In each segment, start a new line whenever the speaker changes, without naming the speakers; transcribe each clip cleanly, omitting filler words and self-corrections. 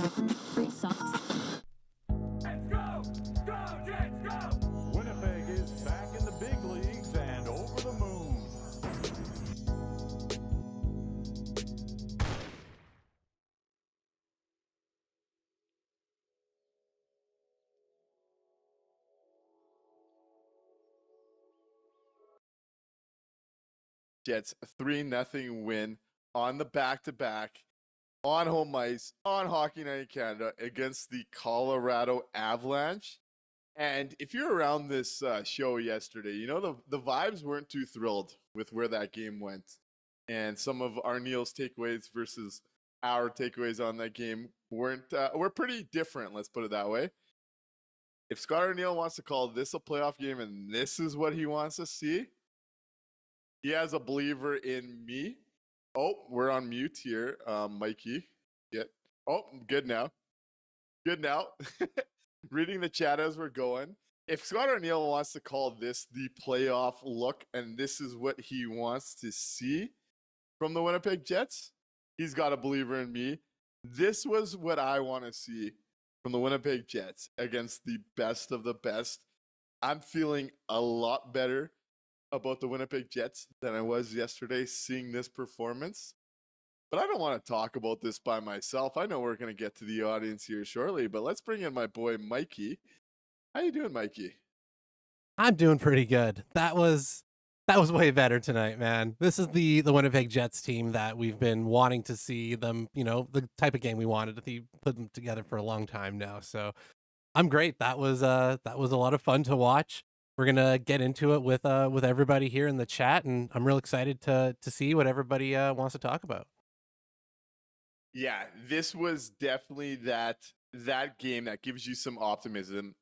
Let's go! Go, Jets, go!
Winnipeg is back in the big leagues and over the moon.
Jets 3-0 win on the back-to-back, on home ice, on Hockey Night in Canada against the Colorado Avalanche. And if you're around this show yesterday, you know the vibes weren't too thrilled with where that game went. And some of Arneal's takeaways versus our takeaways on that game were pretty different, let's put it that way. If Scott Arneal wants to call this a playoff game and this is what he wants to see, he has a believer in me. Oh, we're on mute here, Mikey. Oh, good now. Good now. Reading the chat as we're going. If Scott Arneal wants to call this the playoff look and this is what he wants to see from the Winnipeg Jets, he's got a believer in me. This was what I want to see from the Winnipeg Jets against the best of the best. I'm feeling a lot better about the Winnipeg Jets than I was yesterday seeing this performance. But I don't want to talk about this by myself. I know we're going to get to the audience here shortly, but let's bring in my boy, Mikey. How you doing, Mikey?
I'm doing pretty good. That was way better tonight, man. This is the Winnipeg Jets team that we've been wanting to see them, the type of game we wanted to put them together for a long time now. So I'm great. That was a lot of fun to watch. We're gonna get into it with everybody here in the chat, and I'm real excited to see what everybody wants to talk about.
Yeah, this was definitely that game that gives you some optimism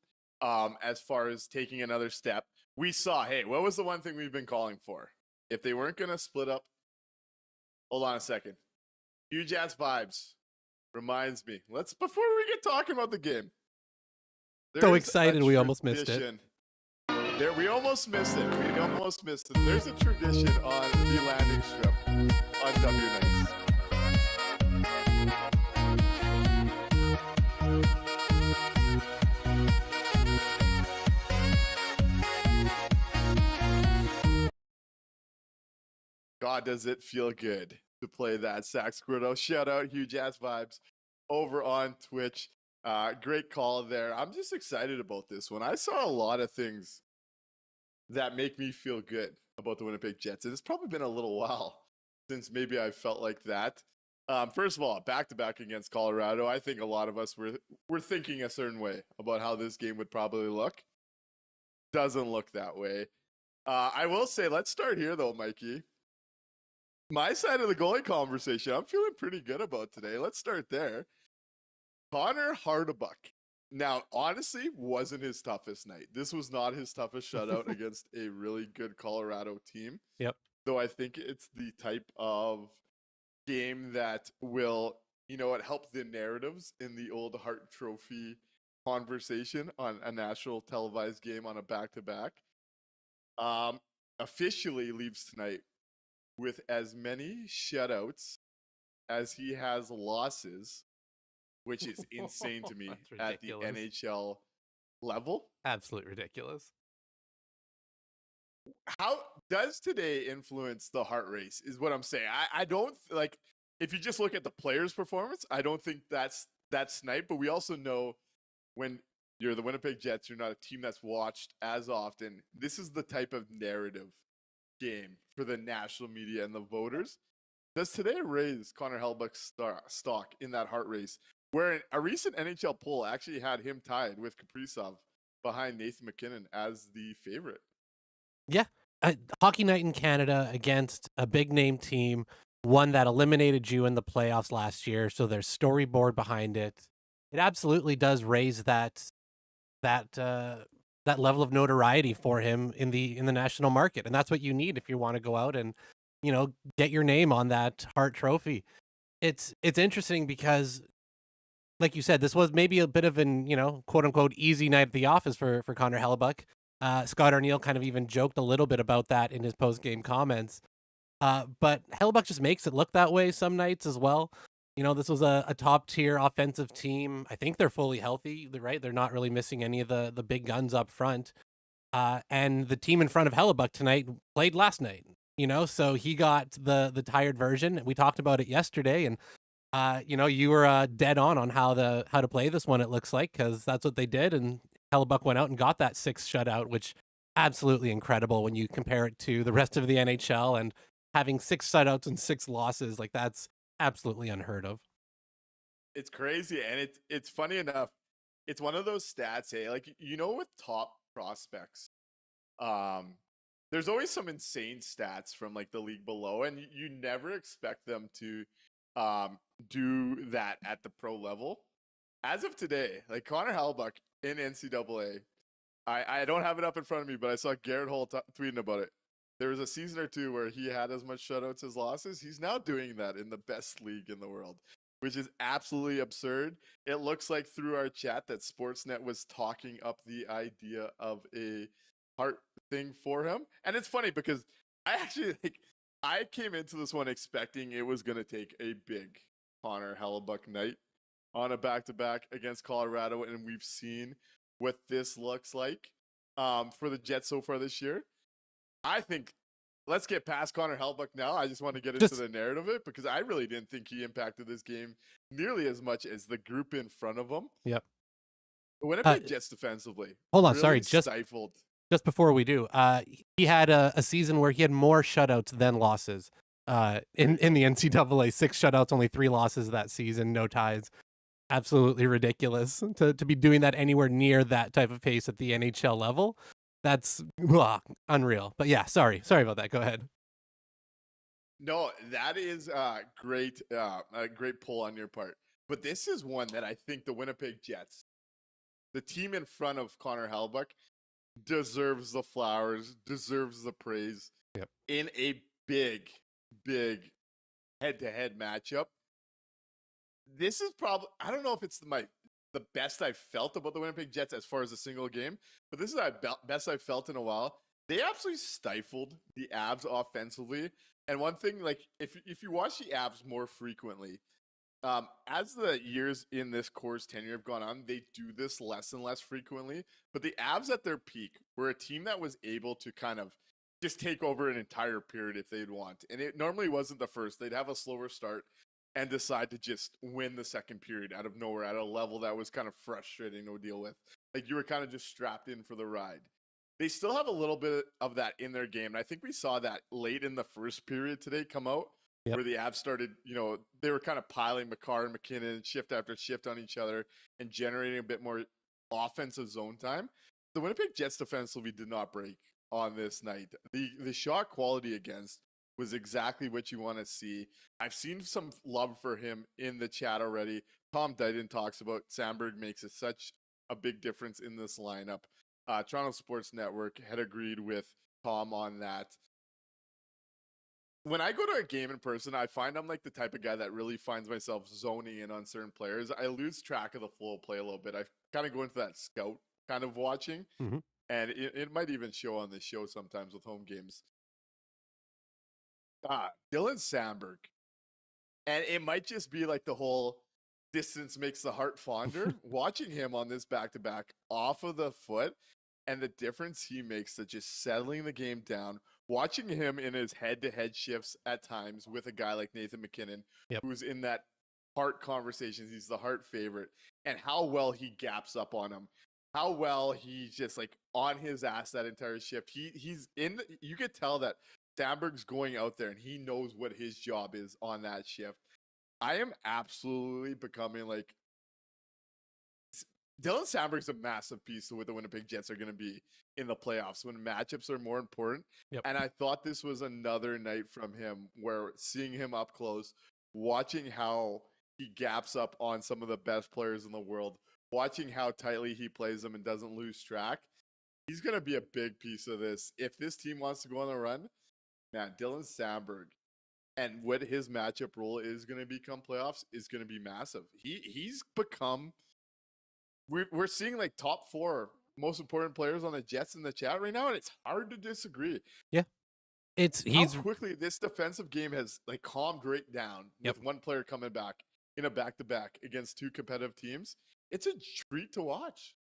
as far as taking another step. We saw, hey, what was the one thing we've been calling for? If they weren't going to split up, hold on a second. Huge ass vibes reminds me. Before we get talking about the game.
So excited we almost missed it.
We almost missed it. There's a tradition on the landing strip on W Nights. God, does it feel good to play that Sax Squirtle. Shout out, huge ass vibes over on Twitch. Great call there. I'm just excited about this one. I saw a lot of things that make me feel good about the Winnipeg Jets. And it's probably been a little while since maybe I felt like that. First of all, back-to-back against Colorado. I think a lot of us were thinking a certain way about how this game would probably look. Doesn't look that way. I will say, let's start here though, Mikey. My side of the goalie conversation, I'm feeling pretty good about today. Let's start there. Connor Hellebuyck. Now, honestly, wasn't his toughest night. This was not his toughest shutout against a really good Colorado team.
Yep.
Though I think it's the type of game that will, help the narratives in the old Hart Trophy conversation on a national televised game on a back-to-back. Officially leaves tonight with as many shutouts as he has losses, which is insane to me at the NHL level.
Absolutely ridiculous.
How does today influence the Hart race is what I'm saying. I don't if you just look at the player's performance, I don't think that's snipe, but we also know when you're the Winnipeg Jets, you're not a team that's watched as often. This is the type of narrative game for the national media and the voters. Does today raise Connor Hellebuyck's stock in that Hart race, where a recent NHL poll actually had him tied with Kaprizov behind Nathan McKinnon as the favorite?
Yeah. Hockey Night in Canada against a big name team, one that eliminated you in the playoffs last year, so there's storyboard behind it. It absolutely does raise that level of notoriety for him in the national market, and that's what you need if you want to go out and get your name on that Hart Trophy. It's interesting because, like you said, this was maybe a bit of an quote unquote easy night at the office for Connor Hellebuyck. Scott Arneal kind of even joked a little bit about that in his post game comments. But Hellebuyck just makes it look that way some nights as well. You know, this was a top tier offensive team. I think they're fully healthy, right? They're not really missing any of the big guns up front. And the team in front of Hellebuyck tonight played last night. You know, so he got the tired version. We talked about it yesterday, and you know, you were dead on how to play this one. It looks like, because that's what they did, and Hellebuyck went out and got that 6 shutout, which absolutely incredible when you compare it to the rest of the NHL, and having 6 shutouts and 6 losses, like that's absolutely unheard of.
It's crazy, and it's funny enough. It's one of those stats, hey, like with top prospects, um, there's always some insane stats from like the league below, and you never expect them to do that at the pro level. As of today, like Connor Hellebuyck in NCAA, I don't have it up in front of me, but I saw Garrett Hall tweeting about it. There was a season or two where he had as much shutouts as losses. He's now doing that in the best league in the world, which is absolutely absurd. It looks like through our chat that Sportsnet was talking up the idea of a Hart thing for him. And it's funny because I came into this one expecting it was going to take a big Connor Hellebuyck night on a back-to-back against Colorado, and we've seen what this looks like for the Jets so far this year. I think let's get past Connor Hellebuyck now. I just want to get into the narrative of it because I really didn't think he impacted this game nearly as much as the group in front of him.
Yep.
The Winnipeg Jets defensively.
Hold on,
really
sorry,
stifled.
Just before we do, he had a season where he had more shutouts than losses. In the NCAA, 6 shutouts, only 3 losses that season, no ties. Absolutely ridiculous to be doing that anywhere near that type of pace at the NHL level. That's unreal. But yeah, sorry about that. Go ahead.
No, that is great. A great pull on your part. But this is one that I think the Winnipeg Jets, the team in front of Connor Hellebuyck, deserves the flowers, deserves the praise.
Yep.
In a big head-to-head matchup. This is probably, I don't know if it's the best I've felt about the Winnipeg Jets as far as a single game, but this is the best I've felt in a while. They absolutely stifled the Avs offensively. And one thing, like if you watch the Avs more frequently, as the years in this core's tenure have gone on, they do this less and less frequently. But the Avs at their peak were a team that was able to kind of just take over an entire period if they'd want. And it normally wasn't the first. They'd have a slower start and decide to just win the second period out of nowhere at a level that was kind of frustrating to deal with. Like you were kind of just strapped in for the ride. They still have a little bit of that in their game. And I think we saw that late in the first period today come out. Yep. Where the Avs started, they were kind of piling McCarr and McKinnon shift after shift on each other and generating a bit more offensive zone time. The Winnipeg Jets defensively did not break on this night. The shot quality against was exactly what you want to see. I've seen some love for him in the chat already. Tom Dayton talks about Samberg makes such a big difference in this lineup. Toronto Sports Network had agreed with Tom on that. When I go to a game in person, I find I'm like the type of guy that really finds myself zoning in on certain players. I lose track of the flow of play a little bit. I kind of go into that scout kind of watching, and it might even show on the show sometimes with home games. Dylan Samberg. And it might just be like the whole distance makes the heart fonder. Watching him on this back-to-back off of the foot and the difference he makes to just settling the game down, watching him in his head-to-head shifts at times with a guy like Nathan McKinnon, who's in that Hart conversations, he's the Hart favorite, and how well he gaps up on him, how well he's just like on his ass that entire shift. He's in, you could tell that Samberg's going out there and he knows what his job is on that shift. I am absolutely becoming like Dylan Samberg's a massive piece of what the Winnipeg Jets are going to be in the playoffs when matchups are more important. And I thought this was another night from him where seeing him up close, watching how he gaps up on some of the best players in the world, watching how tightly he plays them and doesn't lose track. He's going to be a big piece of this. If this team wants to go on a run, man, Dylan Samberg and what his matchup role is going to become playoffs is going to be massive. He's become, we're seeing like top 4 most important players on the Jets in the chat right now, and it's hard to disagree.
Yeah. He's
how quickly this defensive game has like calmed right down with one player coming back in a back-to-back against two competitive teams, it's a treat to watch.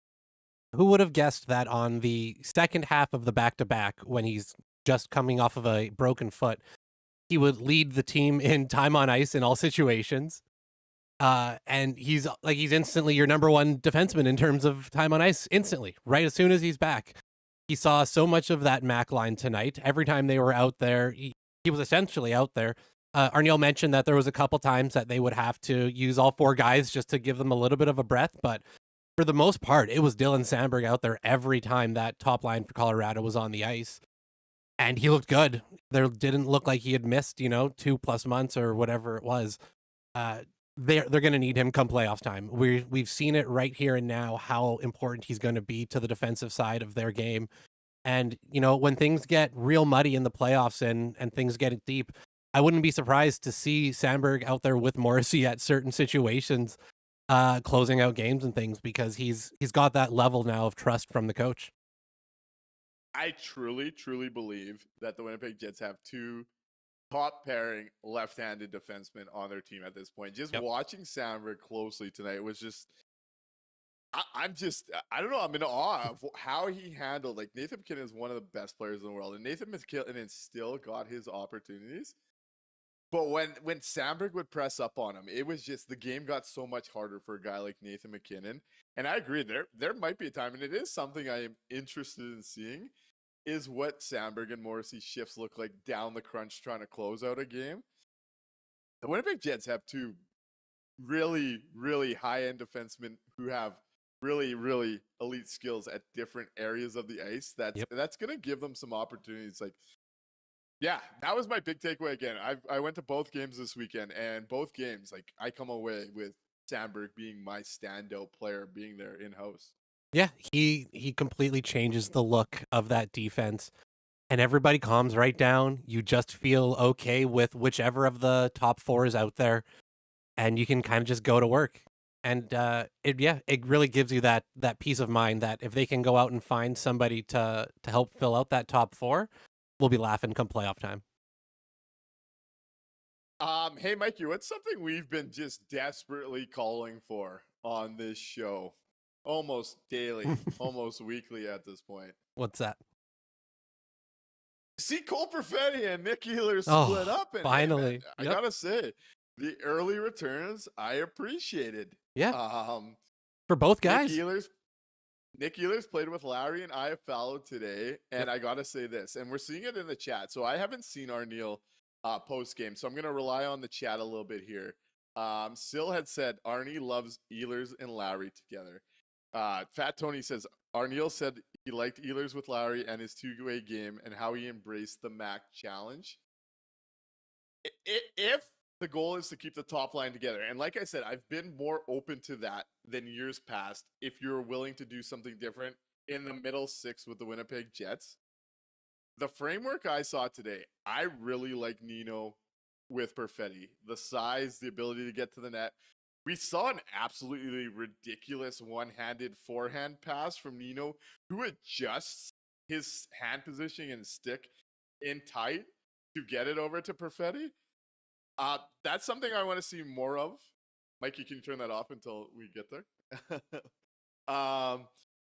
Who would have guessed that on the second half of the back-to-back, when he's just coming off of a broken foot, he would lead the team in time on ice in all situations. And he's instantly your number one defenseman in terms of time on ice instantly, right as soon as he's back. He saw so much of that Mac line tonight. Every time they were out there, he was essentially out there. Arniel mentioned that there was a couple times that they would have to use all four guys just to give them a little bit of a breath, but for the most part, it was Dylan Samberg out there every time that top line for Colorado was on the ice. And he looked good. There didn't look like he had missed, 2+ months or whatever it was. They're going to need him come playoff time. We've seen it right here and now how important he's going to be to the defensive side of their game. And, when things get real muddy in the playoffs and things get deep, I wouldn't be surprised to see Samberg out there with Morrissey at certain situations, closing out games and things, because he's got that level now of trust from the coach.
I truly, truly believe that the Winnipeg Jets have two top pairing left-handed defensemen on their team at this point. Just watching Samberg closely tonight was just, I don't know, I'm in awe of how he handled, like, Nathan MacKinnon is one of the best players in the world, and Nathan MacKinnon still got his opportunities. But when Samberg would press up on him, it was just, the game got so much harder for a guy like Nathan MacKinnon. And I agree, there might be a time, and it is something I am interested in seeing, is what Samberg and Morrissey shifts look like down the crunch trying to close out a game. The Winnipeg Jets have two really, really high-end defensemen who have really, really elite skills at different areas of the ice. That's going to give them some opportunities. Like, yeah, that was my big takeaway again. I went to both games this weekend, and both games, like, I come away with Samberg being my standout player, being there in-house.
Yeah, he completely changes the look of that defense, and everybody calms right down. You just feel okay with whichever of the top four is out there, and you can kind of just go to work. And it really gives you that peace of mind that if they can go out and find somebody to help fill out that top four, we'll be laughing come playoff time.
Hey, Mikey, what's something we've been just desperately calling for on this show? Almost daily, almost weekly at this point.
What's that?
See Cole Perfetti and Nik Ehlers split up. And
finally.
I gotta say, the early returns I appreciated.
Yeah. For both guys.
Nik Ehlers played with Lowry and Iafallo today, and I gotta say this, and we're seeing it in the chat. So I haven't seen Arniel post game, so I'm gonna rely on the chat a little bit here. Sil had said Arnie loves Ehlers and Lowry together. Fat Tony says Arniel said he liked Ehlers with Lowry and his two-way game and how he embraced the MAC challenge. If the goal is to keep the top line together, and like I said, I've been more open to that than years past, if you're willing to do something different in the middle six with the Winnipeg Jets. The framework I saw today, I really like Nino with Perfetti. The size, the ability to get to the net. We saw an absolutely ridiculous one-handed forehand pass from Nino, who adjusts his hand positioning and stick in tight to get it over to Perfetti. That's something I want to see more of. Mikey, can you turn that off until we get there?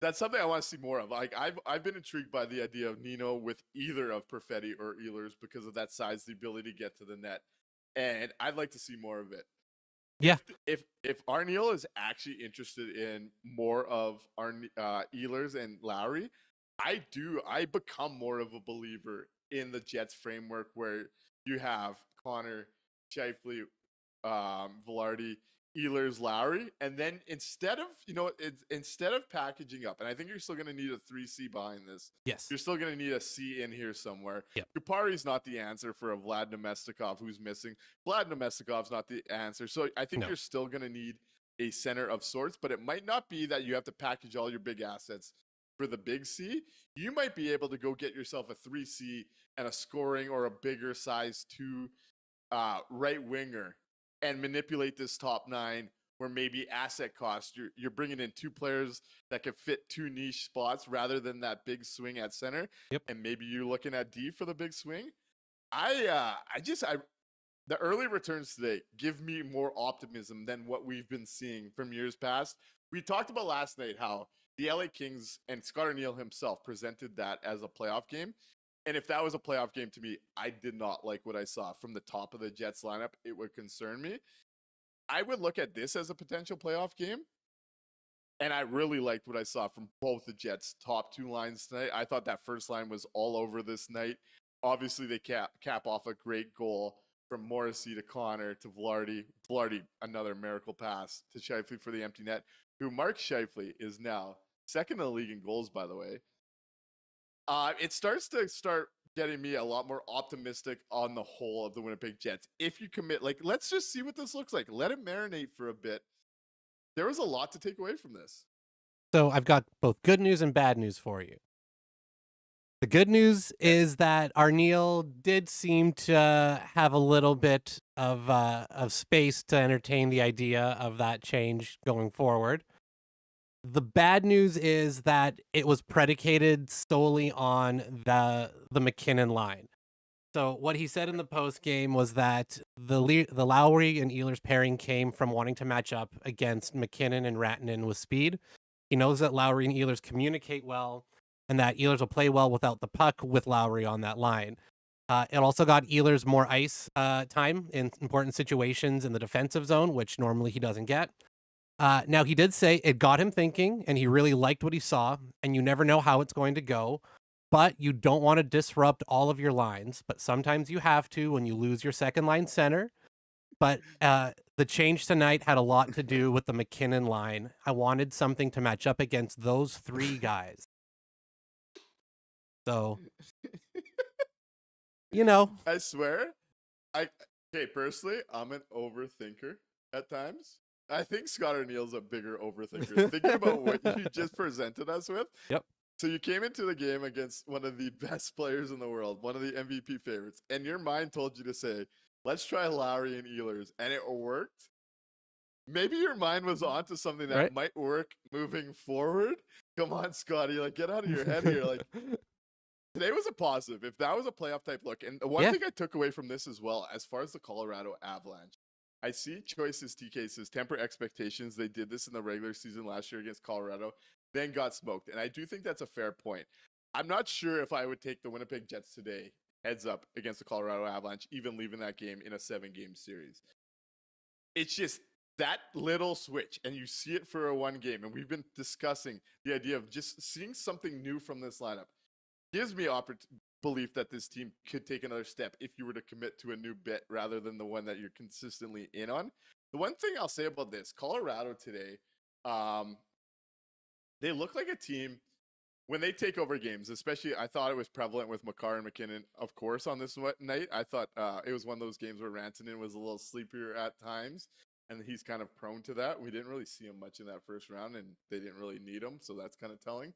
That's something I want to see more of. Like, I've been intrigued by the idea of Nino with either of Perfetti or Ehlers because of that size, the ability to get to the net, and I'd like to see more of it.
Yeah.
If Arniel is actually interested in more of Ehlers and Lowry, I become more of a believer in the Jets framework where you have Connor, Scheifele, Velarde, Ehlers, Lowry, and then instead of packaging up, and I think you're still going to need a 3C behind this.
Yes.
You're still going to need a C in here somewhere.
Yep.
Kupari's not the answer for a Vlad Nemestikov who's missing. Vlad Nemestikov's not the answer. So I think you're still going to need a center of sorts, but it might not be that you have to package all your big assets for the big C. You might be able to go get yourself a 3C and a scoring or a bigger size 2 right winger and manipulate this top 9 where maybe asset cost, you're bringing in 2 players that can fit 2 niche spots rather than that big swing at center.
Yep.
And maybe you're looking at D for the big swing. the early returns today give me more optimism than what we've been seeing from years past. We talked about last night how the LA Kings and Scott O'Neill himself presented that as a playoff game. And if that was a playoff game to me, I did not like what I saw from the top of the Jets lineup. It would concern me. I would look at this as a potential playoff game. And I really liked what I saw from both the Jets' top two lines tonight. I thought that first line was all over this night. Obviously, they cap off a great goal from Morrissey to Connor to Velarde. Velarde, another miracle pass to Scheifele for the empty net, who Mark Scheifele is now second in the league in goals, by the way. It starts getting me a lot more optimistic on the whole of the Winnipeg Jets. If you commit, like, let's just see what this looks like. Let it marinate for a bit. There was a lot to take away from this.
So I've got both good news and bad news for you. The good news is that Arneal did seem to have a little bit of space to entertain the idea of that change going forward. The bad news is that it was predicated solely on the McKinnon line. So what he said in the post game was that the Lowry and Ehlers pairing came from wanting to match up against McKinnon and Rantanen with speed. He knows that Lowry and Ehlers communicate well, and that Ehlers will play well without the puck with Lowry on that line. It also got Ehlers more ice time in important situations in the defensive zone, which normally he doesn't get. Now, he did say it got him thinking, and he really liked what he saw, and you never know how it's going to go, but you don't want to disrupt all of your lines, but sometimes you have to when you lose your second line center. But the change tonight had a lot to do with the McKinnon line. I wanted something to match up against those three guys. So, you know.
I swear, personally, I'm an overthinker at times. I think Scott O'Neill's a bigger overthinker. Thinking about what you just presented us with.
Yep.
So you came into the game against one of the best players in the world, one of the MVP favorites, and your mind told you to say, let's try Lowry and Ehlers, and it worked. Maybe your mind was onto something that might work moving forward. Come on, Scotty, like, get out of your head here. Like, today was a positive. If that was a playoff type look, and the one thing I took away from this as well, as far as the Colorado Avalanche, I see choices. TK says temper expectations. They did this in the regular season last year against Colorado, then got smoked. And I do think that's a fair point. I'm not sure if I would take the Winnipeg Jets today heads up against the Colorado Avalanche, even leaving that game in a 7-game series. It's just that little switch, and you see it for a one game. And we've been discussing the idea of just seeing something new from this lineup. Gives me belief that this team could take another step if you were to commit to a new bit rather than the one that you're consistently in on. The one thing I'll say about this, Colorado today, they look like a team when they take over games, especially I thought it was prevalent with Makar and McKinnon, of course, on this night. I thought it was one of those games where Rantanen was a little sleepier at times, and he's kind of prone to that. We didn't really see him much in that first round, and they didn't really need him, so that's kind of telling.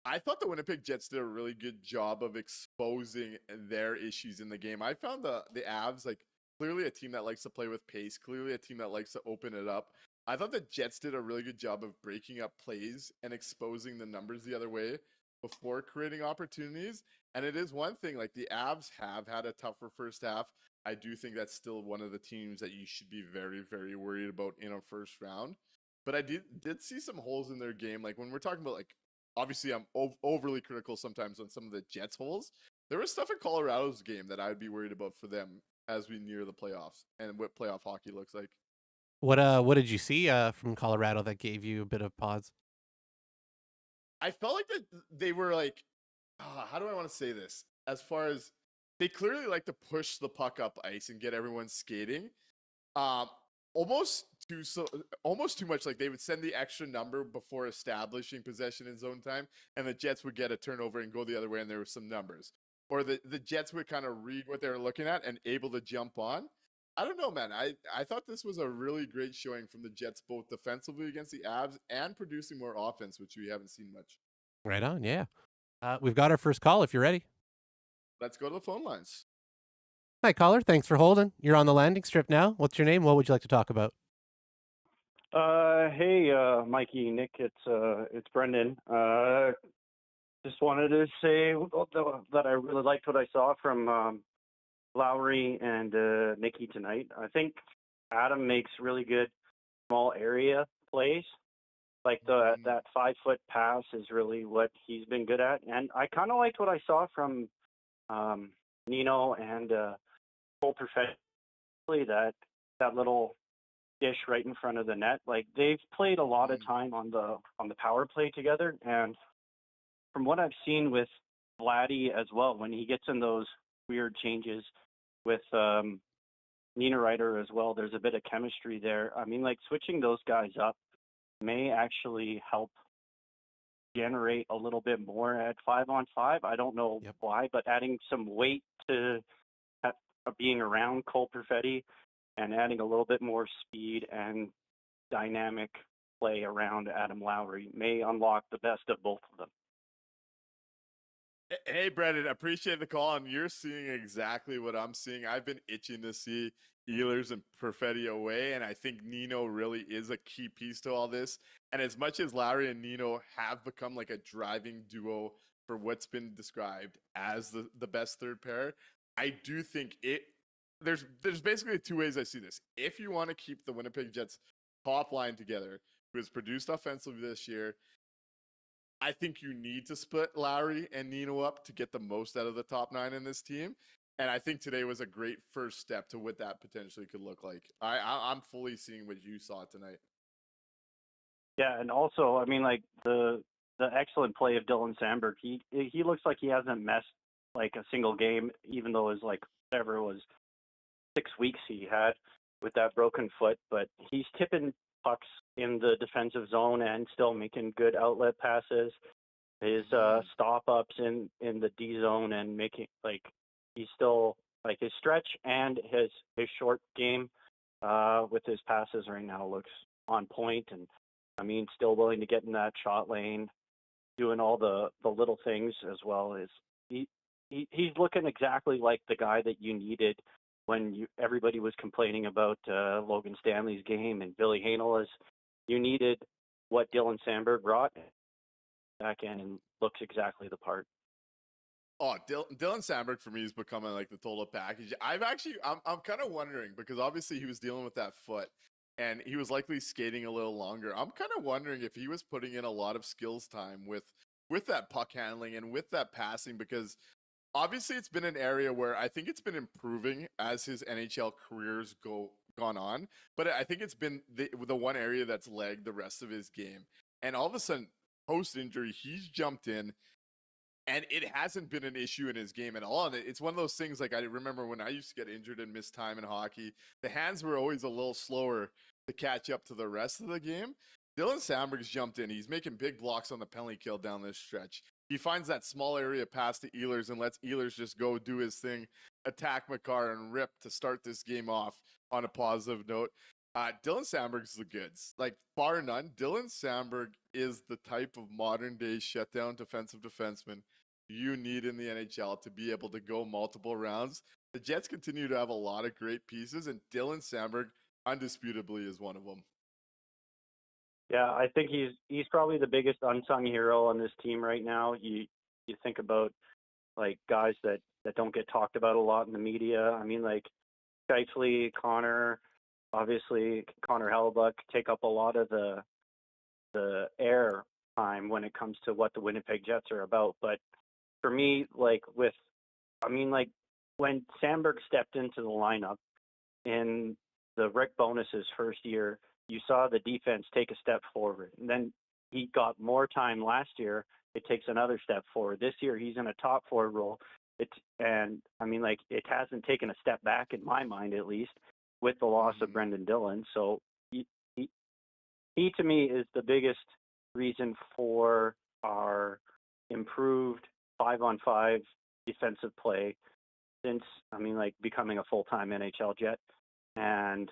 I thought the Winnipeg Jets did a really good job of exposing their issues in the game. I found the Avs, like, clearly a team that likes to play with pace, clearly a team that likes to open it up. I thought the Jets did a really good job of breaking up plays and exposing the numbers the other way before creating opportunities. And it is one thing, like, the Avs have had a tougher first half. I do think that's still one of the teams that you should be very, very worried about in a first round. But I did see some holes in their game. Like, when we're talking about, like, obviously I'm overly critical sometimes on some of the Jets holes. There was stuff in Colorado's game that I would be worried about for them as we near the playoffs and what playoff hockey looks like.
What did you see from Colorado that gave you a bit of pause?
I felt like that they were like, how do I want to say this? As far as they clearly like to push the puck up ice and get everyone skating. Almost too much. Like, they would send the extra number before establishing possession in zone time, and the Jets would get a turnover and go the other way, and there were some numbers. Or the Jets would kind of read what they were looking at and able to jump on. I don't know, man. I thought this was a really great showing from the Jets, both defensively against the Avs and producing more offense, which we haven't seen much.
Right on, yeah. We've got our first call if you're ready.
Let's go to the phone lines.
Hi, caller. Thanks for holding. You're on the landing strip now. What's your name? What would you like to talk about?
Hey, Mikey and Nik. It's Brendan. Just wanted to say that I really liked what I saw from Lowry and Nikki tonight. I think Adam makes really good small area plays. Like that 5-foot pass is really what he's been good at. And I kind of liked what I saw from Nino and Cole Perfetti, that little dish right in front of the net. Like they've played a lot of time on the power play together, and from what I've seen with Vladdy as well, when he gets in those weird changes with Nina Ryder as well, there's a bit of chemistry there. I mean, like switching those guys up may actually help generate a little bit more at 5-on-5. I don't know why, but adding some weight to being around Cole Perfetti and adding a little bit more speed and dynamic play around Adam Lowry may unlock the best of both of them.
Hey, Brendan, appreciate the call, and you're seeing exactly what I'm seeing. I've been itching to see Ehlers and Perfetti away, and I think Nino really is a key piece to all this. And as much as Lowry and Nino have become like a driving duo for what's been described as the best third pair, I do think there's basically two ways I see this. If you want to keep the Winnipeg Jets top line together, who has produced offensively this year, I think you need to split Lowry and Nino up to get the most out of the top 9 in this team. And I think today was a great first step to what that potentially could look like. I'm fully seeing what you saw tonight.
Yeah, and also, I mean, like the excellent play of Dylan Samberg. He looks like he hasn't missed like a single game, even though it was like whatever it was 6 weeks he had with that broken foot. But he's tipping pucks in the defensive zone and still making good outlet passes. His stop ups in the D zone and making like he's still like his stretch and his short game with his passes right now looks on point. And I mean, still willing to get in that shot lane, doing all the little things as well. As he's looking exactly like the guy that you needed when everybody was complaining about Logan Stanley's game and Billy Hanel. As you needed what Dylan Samberg brought back in and looks exactly the part.
Oh, Dylan Samberg for me is becoming like the total package. I'm kind of wondering, because obviously he was dealing with that foot and he was likely skating a little longer. I'm kind of wondering if he was putting in a lot of skills time with that puck handling and with that passing, because obviously it's been an area where I think it's been improving as his NHL career's gone on, but I think it's been the one area that's lagged the rest of his game. And all of a sudden, post injury, he's jumped in, and it hasn't been an issue in his game at all. And it's one of those things, like I remember when I used to get injured and miss time in hockey, the hands were always a little slower to catch up to the rest of the game. Dylan Samberg's jumped in. He's making big blocks on the penalty kill down this stretch. He finds that small area pass to Ehlers and lets Ehlers just go do his thing, attack McCarr, and rip to start this game off on a positive note. Dylan Samberg's the goods. Like, bar none, Dylan Samberg is the type of modern-day shutdown defensive defenseman you need in the NHL to be able to go multiple rounds. The Jets continue to have a lot of great pieces, and Dylan Samberg undisputably is one of them.
Yeah, I think he's probably the biggest unsung hero on this team right now. You think about like guys that don't get talked about a lot in the media. I mean, like Scheifele, Connor, obviously Connor Hellebuyck take up a lot of the air time when it comes to what the Winnipeg Jets are about. But for me, like when Samberg stepped into the lineup in the Rick Bonus's first year, you saw the defense take a step forward. And then he got more time last year. It takes another step forward. This year, he's in a top 4 role. It hasn't taken a step back in my mind, at least, with the loss of Brendan Dillon. So he to me is the biggest reason for our improved 5-on-5 defensive play since, becoming a full-time NHL Jet. And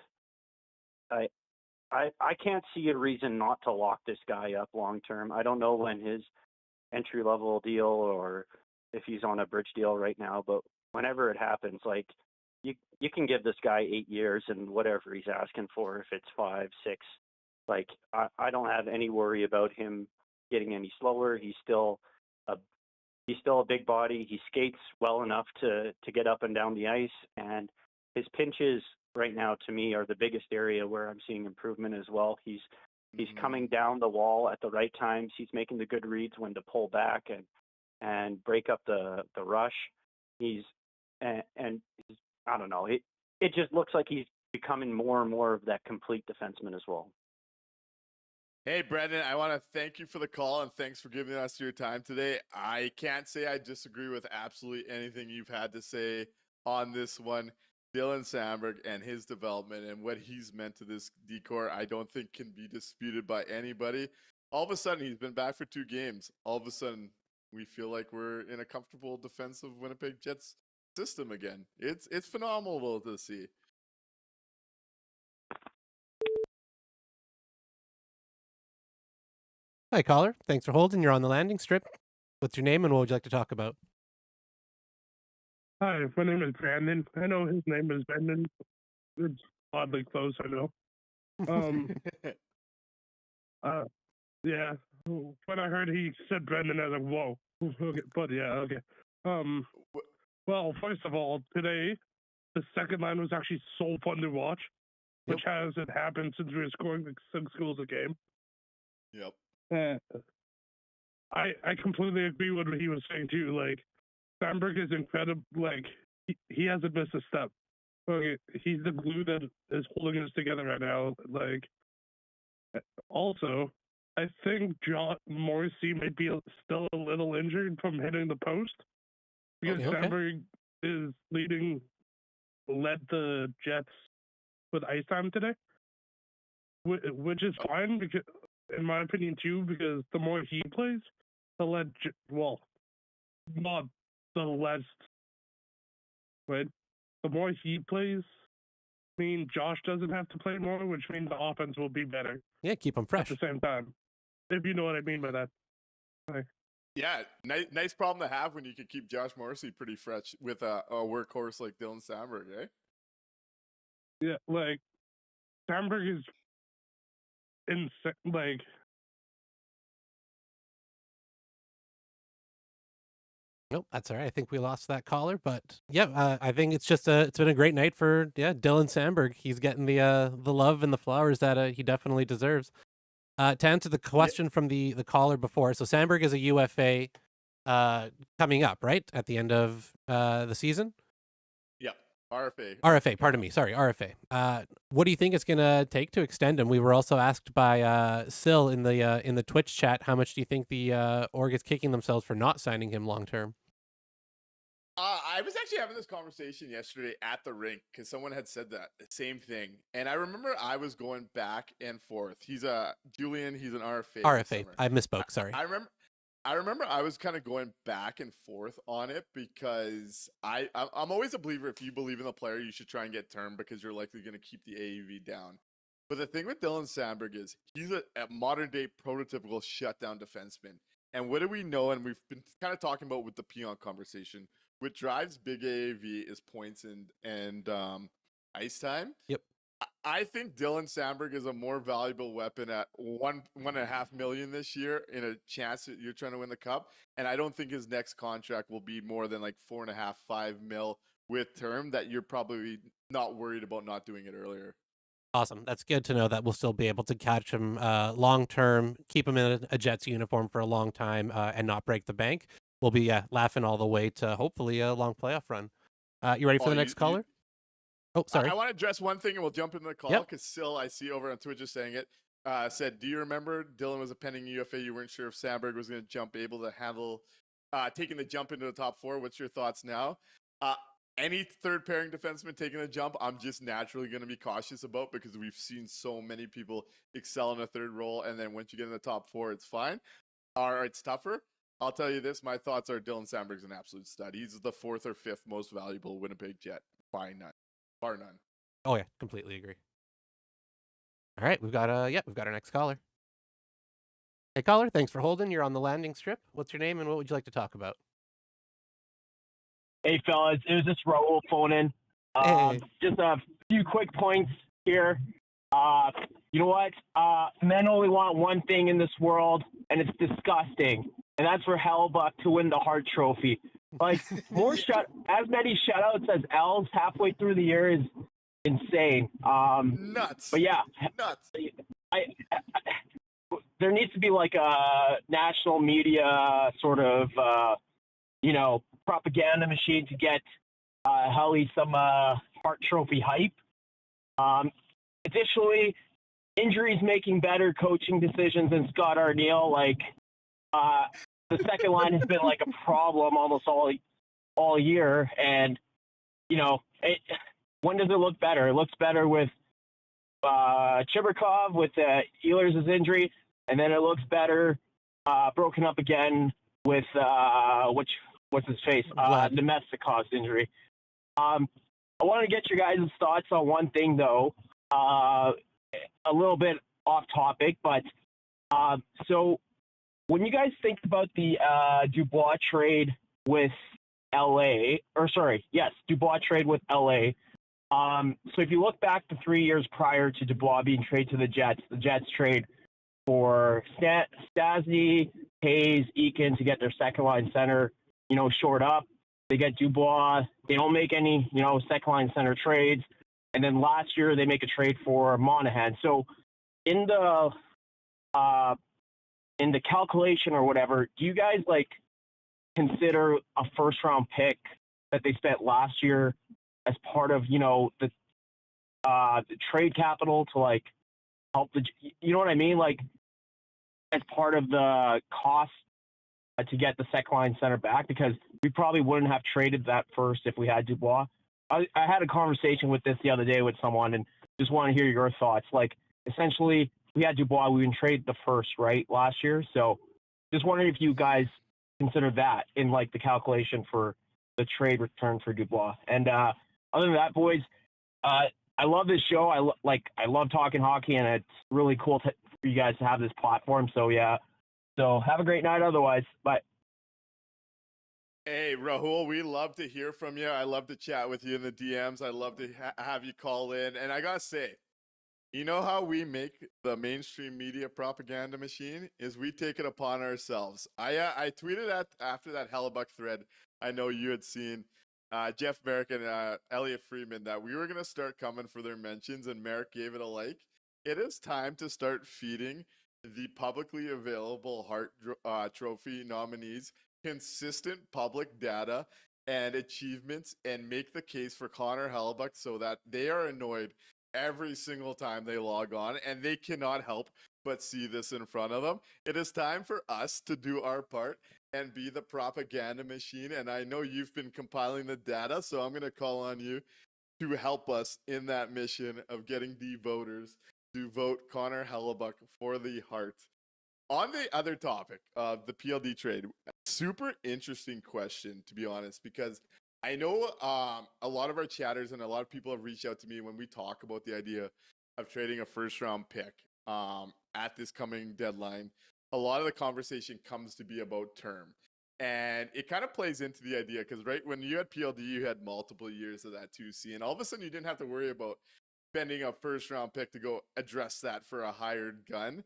I can't see a reason not to lock this guy up long term. I don't know when his entry level deal or if he's on a bridge deal right now, but whenever it happens, like you can give this guy 8 years and whatever he's asking for, if it's 5, 6, like I don't have any worry about him getting any slower. He's still he's still a big body. He skates well enough to get up and down the ice, and his pinches right now to me are the biggest area where I'm seeing improvement as well. He's coming down the wall at the right times. He's making the good reads when to pull back and break up the rush. He's I don't know. It just looks like he's becoming more and more of that complete defenseman as well.
Hey, Brendan, I want to thank you for the call and thanks for giving us your time today. I can't say I disagree with absolutely anything you've had to say on this one. Dylan Samberg and his development and what he's meant to this decor, I don't think can be disputed by anybody. All of a sudden, he's been back for 2 games. All of a sudden, we feel like we're in a comfortable defensive Winnipeg Jets system again. It's phenomenal to see.
Hi, caller. Thanks for holding. You're on the landing strip. What's your name and what would you like to talk about?
Hi, my name is Brandon. I know his name is Brendan. It's oddly close, I know. Yeah. When I heard he said Brendan, I was like, whoa. Okay, but yeah, okay. Well, first of all, today, the second line was actually so fun to watch, which hasn't happened since we were scoring like 6 goals a game.
Yep.
I completely agree with what he was saying too. Like, Samberg is incredible. Like, he hasn't missed a step. Okay, he's the glue that is holding us together right now. Like, also, I think John Morrissey might be still a little injured from hitting the post because Samberg led the Jets with ice time today, which is fine because, in my opinion too, because the more he plays, not the less, right? The more he plays, Josh doesn't have to play more, which means the offense will be better.
Yeah, keep him fresh.
At the same time, if you know what I mean by that. Like,
yeah, nice problem to have when you can keep Josh Morrissey pretty fresh with a workhorse like Dylan Samberg, eh?
Yeah, like, Samberg is insane. Like,
nope, that's all right. I think we lost that caller, but yeah, I think it's been a great night for Dylan Samberg. He's getting the love and the flowers that he definitely deserves. To answer the question from the caller before, so Samberg is a UFA coming up, right, at the end of the season?
Yep, RFA.
RFA, pardon me. Sorry, RFA. What do you think it's going to take to extend him? We were also asked by Sil in the Twitch chat, how much do you think the org is kicking themselves for not signing him long term?
I was actually having this conversation yesterday at the rink because someone had said that same thing, and I remember I was going back and forth. He's he's an RFA.
RFA. I misspoke. Sorry.
I remember I was kind of going back and forth on it because I'm always a believer. If you believe in the player, you should try and get term because you're likely going to keep the AAV down. But the thing with Dylan Samberg is he's a modern day prototypical shutdown defenseman. And what do we know? And we've been kind of talking about with the Peon conversation. What drives big AAV is points and ice time.
Yep.
I think Dylan Samberg is a more valuable weapon at $1.5 million this year in a chance that you're trying to win the cup. And I don't think his next contract will be more than like $4.5, $5 million with term that you're probably not worried about not doing it earlier.
Awesome. That's good to know that we'll still be able to catch him long term, keep him in a Jets uniform for a long time, and not break the bank. We'll be laughing all the way to hopefully a long playoff run. You ready for the next caller? Oh, sorry.
I want to address one thing and we'll jump into the call because Sil, I see over on Twitch is saying it, said, do you remember Dylan was a pending UFA? You weren't sure if Samberg was going to able to handle taking the jump into the top 4. What's your thoughts now? Any third pairing defenseman taking a jump, I'm just naturally going to be cautious about because we've seen so many people excel in a third role. And then once you get in the top 4, it's fine. Or it's tougher. I'll tell you this. My thoughts are Dylan Samberg's an absolute stud. He's the 4th or 5th most valuable Winnipeg Jet by none. Bar none.
Oh, yeah. Completely agree. All right. We've got our next caller. Hey, caller. Thanks for holding. You're on the landing strip. What's your name and what would you like to talk about?
Hey, fellas, it was just Raul phoning.
Hey.
Just a few quick points here. You know what? Men only want one thing in this world, and it's disgusting. and that's for Hellebuyck to win the Hart Trophy. Like as many shutouts as L's halfway through the year is insane.
Nuts.
But yeah,
Nuts.
there needs to be like a national media sort of propaganda machine to get Helly some Hart Trophy hype. Additionally, injuries making better coaching decisions than Scott Arneal. Like the second line has been like a problem almost all year, and when does it look better? It looks better with Chibrikov with Ehlers' injury, and then it looks better broken up again with what's his face Nemestikov's injury. I want to get your guys' thoughts on one thing though, a little bit off topic, but so when you guys think about the Dubois trade with Dubois trade with LA. So if you look back to 3 years prior to Dubois being traded to the Jets trade for Stastny, Hayes, Eakin to get their second line center, shored up. They get Dubois. They don't make any, second line center trades. And then last year they make a trade for Monahan. So in the calculation or whatever, do you guys consider a first round pick that they spent last year as part of the trade capital to help you know what I mean, as part of the cost to get the second line center back, because we probably wouldn't have traded that first if we had Dubois. I had a conversation with this the other day with someone and just want to hear your thoughts. Essentially, we had Dubois, we didn't trade the first, right, last year. So just wondering if you guys consider that in the calculation for the trade return for Dubois. And other than that, boys, I love this show. I love talking hockey, and it's really cool for you guys to have this platform. So yeah, so have a great night. Otherwise, bye.
Hey, Rahul, we love to hear from you. I love to chat with you in the DMs. I love to have you call in. And I got to say, you know how we make the mainstream media propaganda machine is we take it upon ourselves. I tweeted after that Hellebuyck thread I know you had seen, Jeff Merrick and Elliot Friedman, that we were going to start coming for their mentions, and Merrick gave it a like. It is time to start feeding the publicly available Hart Trophy nominees consistent public data and achievements, and make the case for Connor Hellebuyck so that they are annoyed every single time they log on, and they cannot help but see this in front of them. It is time for us to do our part and be the propaganda machine. And I know you've been compiling the data, so I'm going to call on you to help us in that mission of getting the voters to vote Connor Hellebuyck for the Hart. On the other topic of the PLD trade, super interesting question, to be honest, because I know a lot of our chatters and a lot of people have reached out to me when we talk about the idea of trading a first round pick at this coming deadline. A lot of the conversation comes to be about term. And it kind of plays into the idea because, right, when you had PLD, you had multiple years of that 2C. And all of a sudden, you didn't have to worry about spending a first round pick to go address that for a hired gun.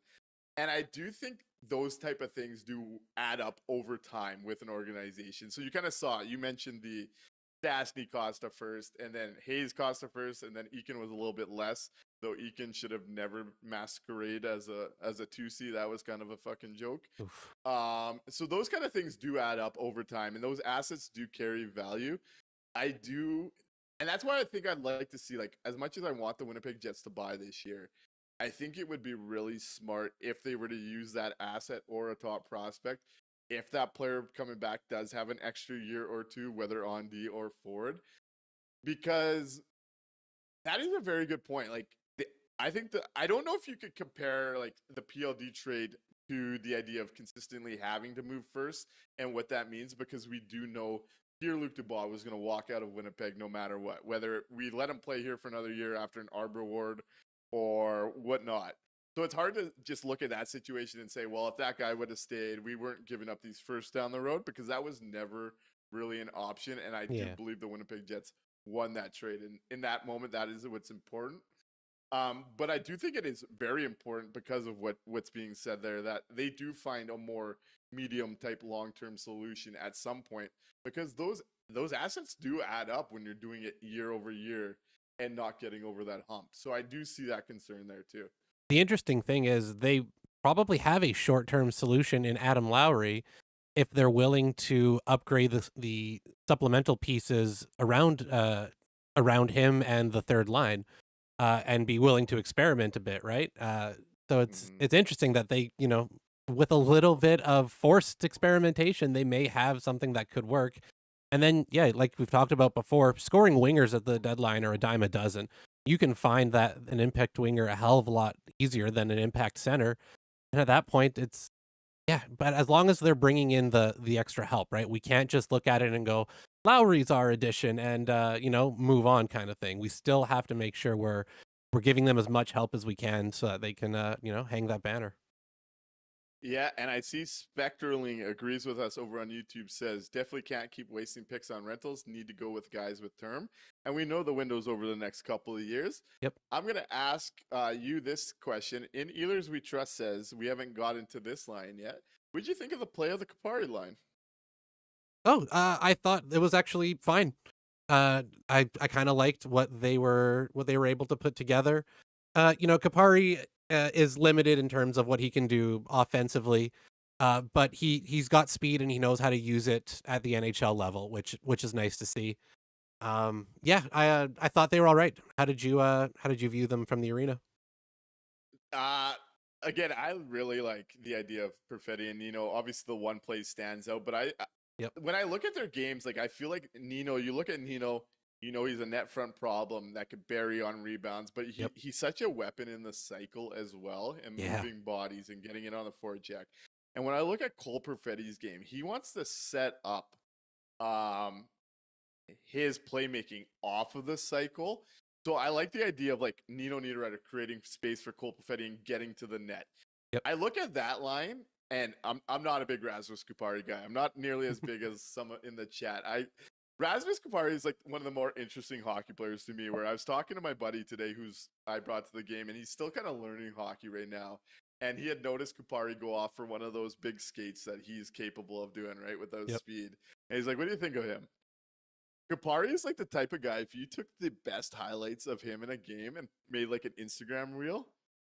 And I do think those type of things do add up over time with an organization. So you kind of saw it. You mentioned the Stastny cost a first, and then Hayes cost a first, and then Eakin was a little bit less, though Eakin should have never masquerade as a 2C. That was kind of a fucking joke. So those kind of things do add up over time, and those assets do carry value. I do, and that's why I think I'd like to see, as much as I want the Winnipeg Jets to buy this year, I think it would be really smart if they were to use that asset or a top prospect, if that player coming back does have an extra year or two, whether on D or forward, because that is a very good point. I think I don't know if you could compare the PLD trade to the idea of consistently having to move first and what that means, because we do know Pierre-Luc Dubois was going to walk out of Winnipeg no matter what, whether we let him play here for another year after an Arbor Award or whatnot. So it's hard to just look at that situation and say, well, if that guy would have stayed, we weren't giving up these first down the road, because that was never really an option. And I do believe the Winnipeg Jets won that trade. And in that moment, that is what's important. But I do think it is very important because of what's being said there, that they do find a more medium type long term solution at some point, because those assets do add up when you're doing it year over year and not getting over that hump. So I do see that concern there too.
The interesting thing is they probably have a short-term solution in Adam Lowry if they're willing to upgrade the supplemental pieces around him and the third line, and be willing to experiment a bit, right? So it's interesting that they, with a little bit of forced experimentation, they may have something that could work. And then, yeah, like we've talked about before, scoring wingers at the deadline are a dime a dozen. You can find that an impact winger a hell of a lot easier than an impact center. And at that point, it's, yeah, but as long as they're bringing in the extra help, right? We can't just look at it and go, Lowry's our addition and, move on kind of thing. We still have to make sure we're giving them as much help as we can so that they can, hang that banner.
Yeah, and I see Specterling agrees with us over on YouTube, says definitely can't keep wasting picks on rentals, need to go with guys with term. And we know the window's over the next couple of years.
Yep.
I'm going to ask you this question. In Ehlers We Trust says, we haven't got into this line yet. What'd you think of the play of the Kapari line?
Oh, I thought it was actually fine. I kind of liked what they were able to put together. Kapari is limited in terms of what he can do offensively, but he's got speed and he knows how to use it at the NHL level, which is nice to see. I thought they were all right. How did you view them from the arena?
Again, I really like the idea of Perfetti and Nino. Obviously, the one play stands out, but when I look at their games, like I feel like Nino. You look at Nino. He's a net front problem that could bury on rebounds, but he's such a weapon in the cycle as well, and moving bodies and getting it on the forecheck. And when I look at Cole Perfetti's game, he wants to set up his playmaking off of the cycle. So I like the idea of like Nino Niederreiter creating space for Cole Perfetti and getting to the net.
Yep.
I look at that line, and I'm not a big Rasmus Kupari guy. I'm not nearly as big as some in the chat. Rasmus Kupari is like one of the more interesting hockey players to me, where I was talking to my buddy today who's I brought to the game, and he's still kind of learning hockey right now. And he had noticed Kupari go off for one of those big skates that he's capable of doing, right, without speed. And he's like, what do you think of him? Kupari is like the type of guy, if you took the best highlights of him in a game and made like an Instagram reel,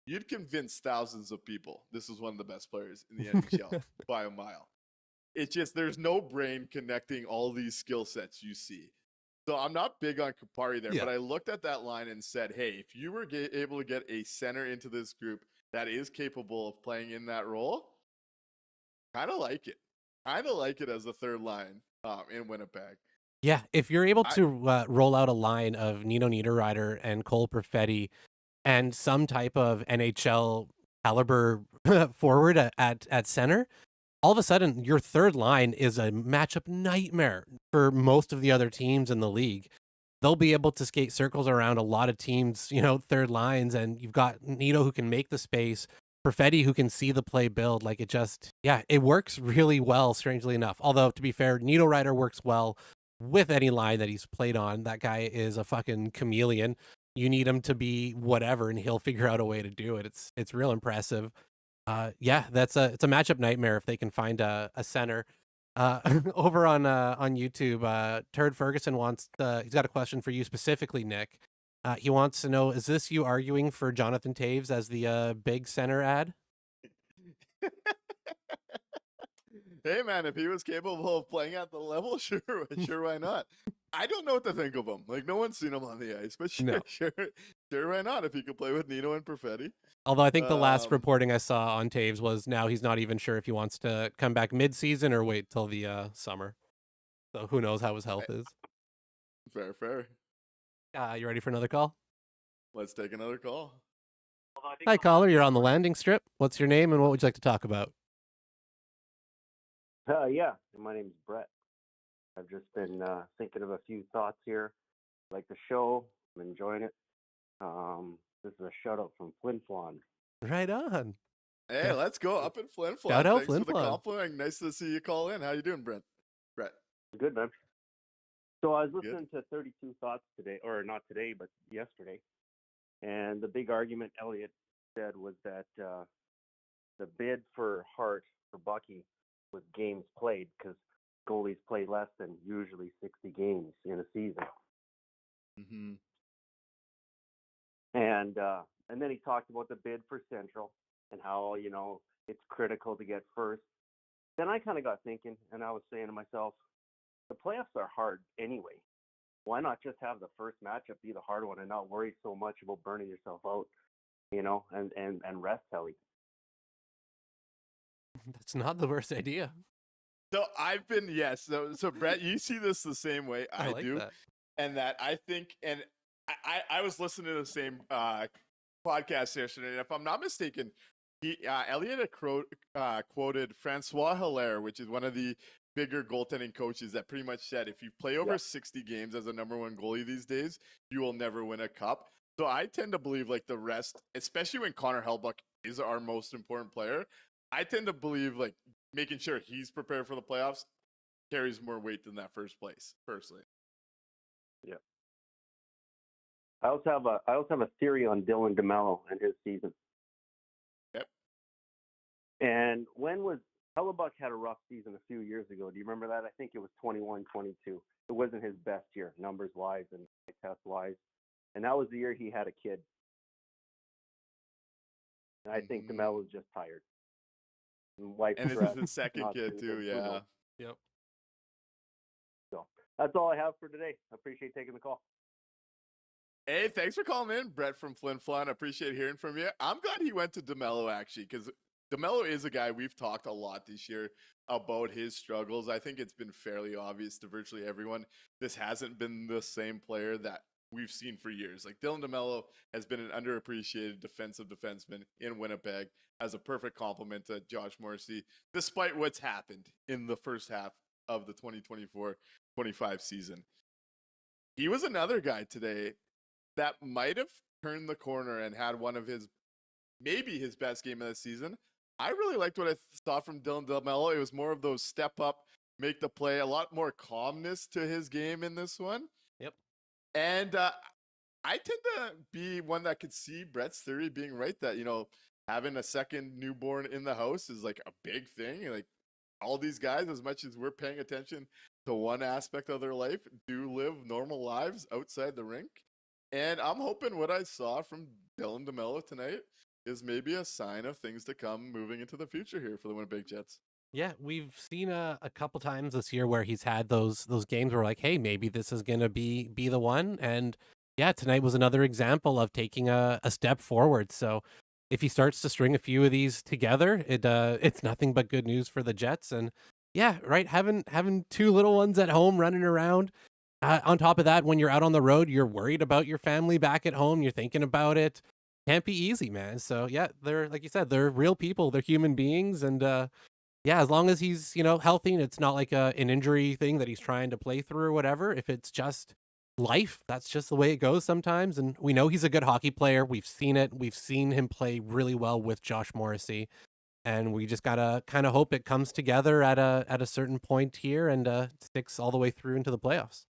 you'd convince thousands of people this is one of the best players in the NHL by a mile. It's just there's no brain connecting all these skill sets you see. So I'm not big on Kupari there, but I looked at that line and said, hey, if you were able to get a center into this group that is capable of playing in that role, kind of like it. Kind of like it as a third line in Winnipeg.
Yeah, if you're able to roll out a line of Nino Niederreiter and Cole Perfetti and some type of NHL caliber forward at center, all of a sudden your third line is a matchup nightmare for most of the other teams in the league. They'll be able to skate circles around a lot of teams, third lines, and you've got Nino who can make the space, Perfetti who can see the play build. Like it works really well, strangely enough. Although, to be fair, Niederreiter works well with any line that he's played on. That guy is a fucking chameleon. You need him to be whatever, and he'll figure out a way to do it. It's real impressive. It's a matchup nightmare if they can find a center. Over on YouTube, Turd Ferguson he's got a question for you specifically, Nick. He wants to know, is this you arguing for Jonathan Taves as the big center ad?
Hey man, if he was capable of playing at the level, sure, why not? I don't know what to think of him. Like, no one's seen him on the ice, but sure, why not? If he could play with Nino and Perfetti.
Although I think the last reporting I saw on Taves was now he's not even sure if he wants to come back mid-season or wait till the summer. So who knows how his health is.
Fair.
You ready for another call?
Let's take another call.
Hi, caller. You're on the landing strip. What's your name and what would you like to talk about?
My name's Brett. I've just been thinking of a few thoughts here. I like the show. I'm enjoying it. This is a shout out from Flin Flon.
Right on.
Hey, let's go up in Flin Flon.
Shout out
Thanks
Flin
for the
Flon.
compliment. Nice to see you call in. How you doing, Brett?
Good, man. So I was listening to 32 Thoughts today, or not today, but yesterday. And the big argument Elliot said was that the bid for Hart for Bucky was games played because goalies play less than usually 60 games in a season.
Mm-hmm.
And then he talked about the bid for Central and how, it's critical to get first. Then I kind of got thinking, and I was saying to myself, the playoffs are hard anyway. Why not just have the first matchup be the hard one and not worry so much about burning yourself out, and rest Helly?
That's not the worst idea.
So I've been, yes. So Brett, you see this the same way I
like
do.
that.
And that I think, and I was listening to the same podcast yesterday, and if I'm not mistaken, Elliot had quoted Francois Hilaire, which is one of the bigger goaltending coaches, that pretty much said if you play over 60 games as a number one goalie these days, you will never win a cup. So I tend to believe like the rest, especially when Connor Hellebuyck is our most important player, I tend to believe like making sure he's prepared for the playoffs carries more weight than that first place, personally.
Yeah. I also have a theory on Dylan DeMello and his season.
Yep.
And when was Hellebuyck had a rough season a few years ago? Do you remember that? I think it was 21-22. It wasn't his best year, numbers wise and test wise. And that was the year he had a kid. And I think DeMello was just tired.
And this is his second kid too, yeah.
Yep.
So that's all I have for today. I appreciate taking the call.
Hey, thanks for calling in, Brett from Flin Flon. I appreciate hearing from you. I'm glad he went to DeMello, actually, because DeMello is a guy we've talked a lot this year about his struggles. I think it's been fairly obvious to virtually everyone. This hasn't been the same player that we've seen for years. Like Dylan DeMello has been an underappreciated defensive defenseman in Winnipeg as a perfect complement to Josh Morrissey, despite what's happened in the first half of the 2024-25 season. He was another guy today that might have turned the corner and had one of maybe his best game of the season. I really liked what I saw from Dylan DeMello. It was more of those step up, make the play, a lot more calmness to his game in this one.
Yep.
And I tend to be one that could see Brett's theory being right, that, having a second newborn in the house is like a big thing. Like all these guys, as much as we're paying attention to one aspect of their life, do live normal lives outside the rink. And I'm hoping what I saw from Dylan DeMello tonight is maybe a sign of things to come moving into the future here for the Winnipeg Jets.
Yeah, we've seen a couple times this year where he's had those games where like, hey, maybe this is gonna be the one. And yeah, tonight was another example of taking a step forward. So if he starts to string a few of these together, it's nothing but good news for the Jets. And yeah, right, having two little ones at home running around. On top of that, when you're out on the road, you're worried about your family back at home. You're thinking about it. Can't be easy, man. So yeah, they're, like you said, they're real people. They're human beings. And yeah, as long as he's, healthy and it's not like an injury thing that he's trying to play through or whatever, if it's just life, that's just the way it goes sometimes. And we know he's a good hockey player. We've seen it. We've seen him play really well with Josh Morrissey. And we just gotta kind of hope it comes together at a certain point here and sticks all the way through into the playoffs.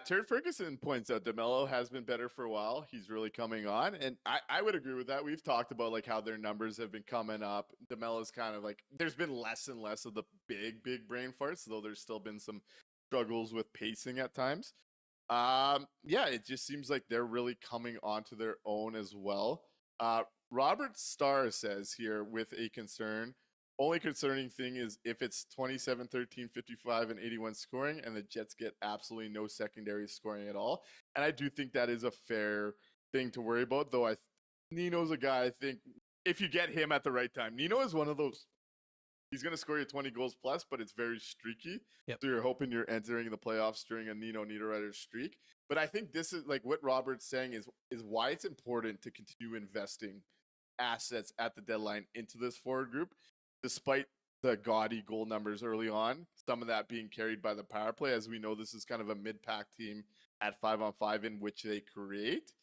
Terry Ferguson points out DeMello has been better for a while. He's really coming on. And I would agree with that. We've talked about like how their numbers have been coming up. DeMello's kind of like, there's been less and less of the big brain farts, though there's still been some struggles with pacing at times. Yeah, it just seems like they're really coming onto their own as well. Robert Starr says here with a concern, only concerning thing is if it's 27, 13, 55, and 81 scoring, and the Jets get absolutely no secondary scoring at all. And I do think that is a fair thing to worry about, though Nino's a guy, I think, if you get him at the right time. Nino is one of those, he's going to score you 20 goals plus, but it's very streaky.
Yep.
So you're hoping you're entering the playoffs during a Nino Niederreiter streak. But I think this is, like what Robert's saying is why it's important to continue investing assets at the deadline into this forward group. Despite the gaudy goal numbers early on, some of that being carried by the power play, as we know this is kind of a mid-pack team at 5-on-5 in which they create.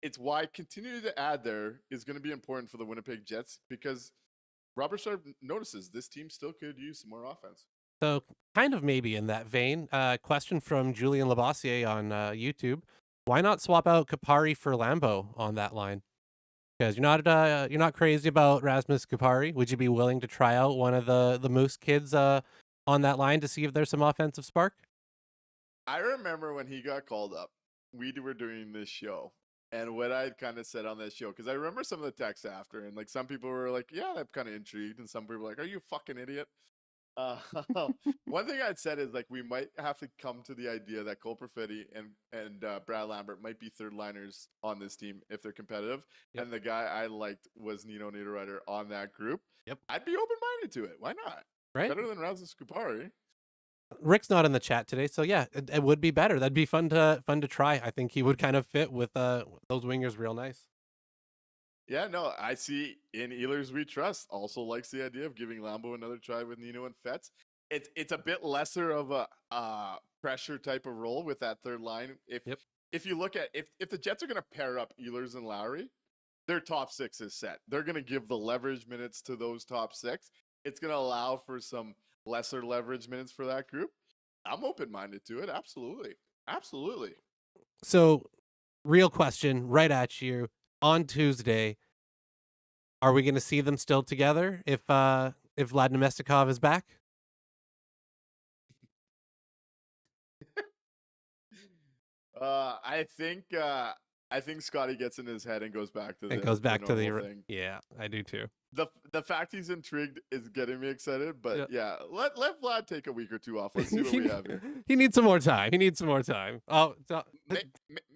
It's why continuing to add there is going to be important for the Winnipeg Jets, because Robert Starr notices this team still could use some more offense.
So kind of maybe in that vein, question from Julian Labossiere on YouTube. why not swap out Kupari for Lambo on that line? Because you're not crazy about Rasmus Kupari. Would you be willing to try out one of the Moose kids on that line to see if there's some offensive spark?
I remember when he got called up, we were doing this show, and what I kind of said on this show, because I remember some of the texts after, and like some people were like, "Yeah, I'm kind of intrigued," and some people were like, "Are you a fucking idiot?" Uh, one thing I'd said is like we might have to come to the idea that Cole Perfetti and Brad Lambert might be third liners on this team if they're competitive.
Yep.
And the guy I liked was Nino Niederreiter on that group.
Yep.
I'd be open minded to it. Why not?
Right?
Better than Rasmus Kupari.
Rick's not in the chat today, so yeah, it would be better. That'd be fun to try. I think he would kind of fit with those wingers real nice.
Yeah, no, I see in Ehlers we trust also likes the idea of giving Lambo another try with Nino and Fetz. It's a bit lesser of a pressure type of role with that third line. If you look at if the Jets are going to pair up Ehlers and Lowry, their top six is set. They're going to give the leverage minutes to those top six. It's going to allow for some lesser leverage minutes for that group. I'm open-minded to it. Absolutely. Absolutely.
So, real question right at you. On Tuesday, are we going to see them still together if Vlad Nemestikov is back?
I think Scotty gets in his head and goes back to the
the
thing.
Yeah, I do too.
The fact he's intrigued is getting me excited, but yeah, let Vlad take a week or two off. Let's see what we have here.
He needs some more time. Oh,